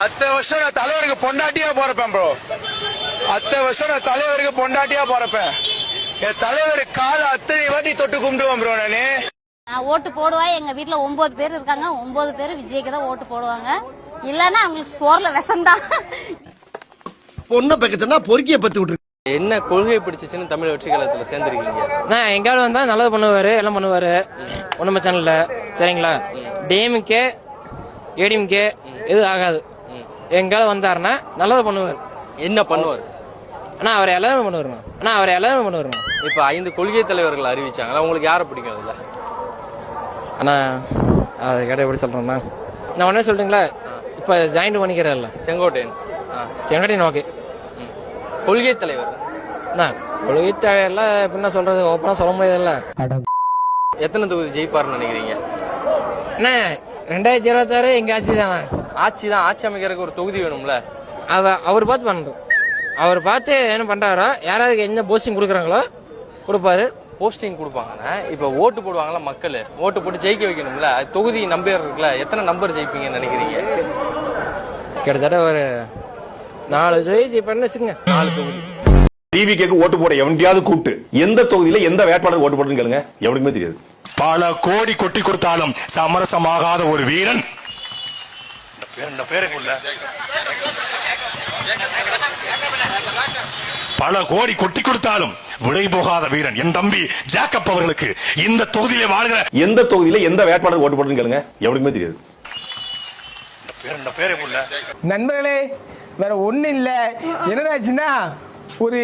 அத்தனை வருஷம் நான் தலைவருக்கு பொண்டாட்டியா போறப்பேன் ப்ரோ. அத்தனை வருஷம் நான் தலைவருக்கு பொண்டாட்டியா போறப்பேன். என் தலைவர் கால அத்தனை வாட்டி தொட்டு கும்பிடுவேன் ப்ரோ. நான் ஓட்டு போடுவேன். எங்க வீட்டுல 9 பேர் இருக்காங்க. 9 பேர் விஜய்க்கு தான் ஓட்டு போடுவாங்க. இல்லன்னா அவங்களுக்கு சோர்ல விஷம்தான். பொண்ணை பக்கத்துனா பொறுக்கிய பத்து விட்டு. என்ன கொள்கை பிடிச்சிச்சுன்னு தமிழ் வெற்றி கழகத்துல சேர்ந்துருக்கீங்க? நான் எங்காவது வந்தா நல்லது பண்ணுவாரு, எல்லாம் பண்ணுவாரு, ஒண்ணும் பிரச்சனை இல்ல. சரிங்களா? டிஎம்கே ஏடிஎம்கே எது ஆகாது. எங்காவது வந்தாருன்னா நல்லது பண்ணுவார். என்ன பண்ணுவார்? ஆனா அவர் எல்லாரும் பண்ணுவாருங்க. இப்ப 5 கொள்கை தலைவர்கள் அறிவிச்சாங்களா, உங்களுக்கு யாரை பிடிக்கும் அதுல? ஆனா அதை கேட்ட எப்படி சொல்றேன்னா, நான் உடனே சொல்றீங்களா, இப்ப ஜாயிண்ட் பண்ணிக்கிறேன்ல செங்கோட்டையன் ஓகே. கொள்கை தலைவர் கொள்கை தலைவர்லாம் என்ன சொல்றது, ஓப்பனா சொல்ல முடியாதுல்ல. எத்தனை தொகுதி ஜெயிப்பாருன்னு நினைக்கிறீங்க? என்ன 2026 எங்க ஆட்சி தானே. ஆட்சி அமைக்கிறதுக்கு ஒரு தொகுதி வேணும்ல. அவர் பார்த்து பண்றோம். அவர் பார்த்து என்ன பண்றாரோ, யாராவது என்ன போஸ்டிங் கொடுக்குறாங்களோ கொடுப்பாரு. போஸ்டிங் கொடுப்பாங்கன்னா இப்ப ஓட்டு போடுவாங்களா மக்கள், ஓட்டு போட்டு ஜெயிக்க வைக்கணும்ல. தொகுதி நம்பர் இருக்குல்ல, எத்தனை நம்பர் ஜெயிப்பீங்கன்னு நினைக்கிறீங்க? கிட்டத்தட்ட ஒரு 4 தொகுதி ஜெயிப்பாருன்னு வச்சுக்கோங்க. 4 தொகுதி. டிவிக்கு ஓட்டு போட எவன்டையாவது கூப்பிட்டு எந்த தொகுதியில எந்த வேட்பாளர் ஓட்டு போடுன்னு கேளுங்க, எவனுக்குமே தெரியாது. பல கோடி கொட்டி கொடுத்தாலும் சமரசமாகாத ஒரு வீரன். பல கோடி கொட்டி கொடுத்தாலும் விடை போகாத வீரன் என் தம்பி ஜாக்கப் அவர்களுக்கு இந்த தொகுதியிலே வாழ்கிற எந்த தொகுதியில எந்த வேட்பாளர் ஓட்டு போடுன்னு கேளுங்க, எவனுக்குமே தெரியாது. நண்பர்களே, வேற ஒண்ணு இல்ல. என்னடாச்சுன்னா ஒரு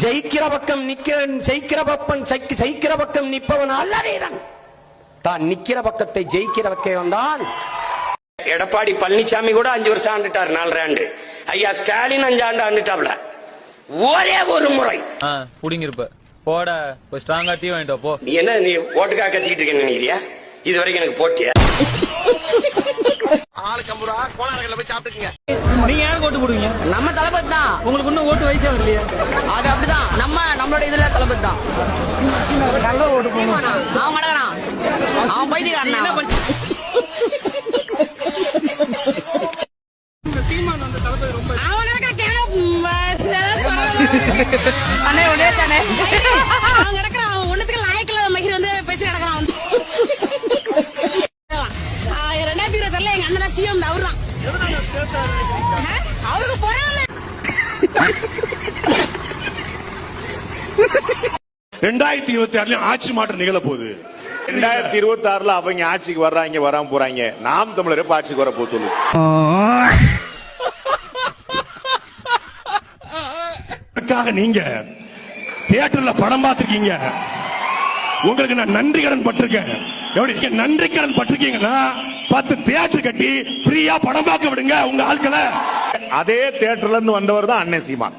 ஜெயிக்கிற பக்கம் ஜெயிக்கிற பக்கம் நிற்பவன் அல்ல வீரன். தான் நிக்கிற பக்கத்தை ஜெயிக்கிற பக்கம் தான். எடப்பாடி பழனிசாமி கூட 5 வருஷம் ஆண்டுட்டார், 4 ஆண்டு. ஐயா ஸ்டாலின் 5 ஆண்டு ஆண்டுட்டாப்ல. ஒரே ஒரு முறை புடிங்கிருப்ப போட ஸ்ட்ராங்கா டீ வாங்கிட்டு போ. நீ என்ன நீ ஓட்டுக்காக கத்திட்டு இருக்கேன்னு நினைக்கிறியா? இது வரைக்கும் எனக்கு போட்டியா? நீங்க யாருக்கு ஓட்டு போடுவீங்க? நம்ம தளபதி தான். உங்களுக்கு இன்னும் ஓட்டு வயசே வரலையா? அது அப்படிதான். நம்மளோட இதுல தளபதி தான். நல்ல ஓட்டு போடுவோம். அவன் மடக்கிறான், அவன் பைத்தியக்காரன். அண்ணே உடனே தானே அவன் கிடக்குறான். அவன் ஒண்ணுத்துக்கு லாய்க்குல மகிழ் வந்து பேசி கிடக்குறான். 2024 எங்க அண்ணன் சிஎம் அவர்தான். அவருக்கு போறாங்க. 2026 ஆட்சி மாற்றம் நிகழ போகுது. 2026 அவங்க ஆட்சிக்கு வர்றாங்க, வராம போறாங்க. நாம் தமிழர் எப்ப ஆட்சிக்கு வர போ சொல்லு. நீங்க தியேட்டர்ல படம் பார்த்திருக்கீங்க, உங்களுக்கு நான் நன்றி கடன் பட்டிருக்கேன். எப்படி நன்றி கடன் பட்டிருக்கீங்கன்னா 10 தியேட்டர் கட்டி ஃப்ரீயா படம் பார்க்க விடுங்க உங்க ஆட்களை. அதே தியேட்டர்ல இருந்து வந்தவர் தான் அண்ணன் சீமான்.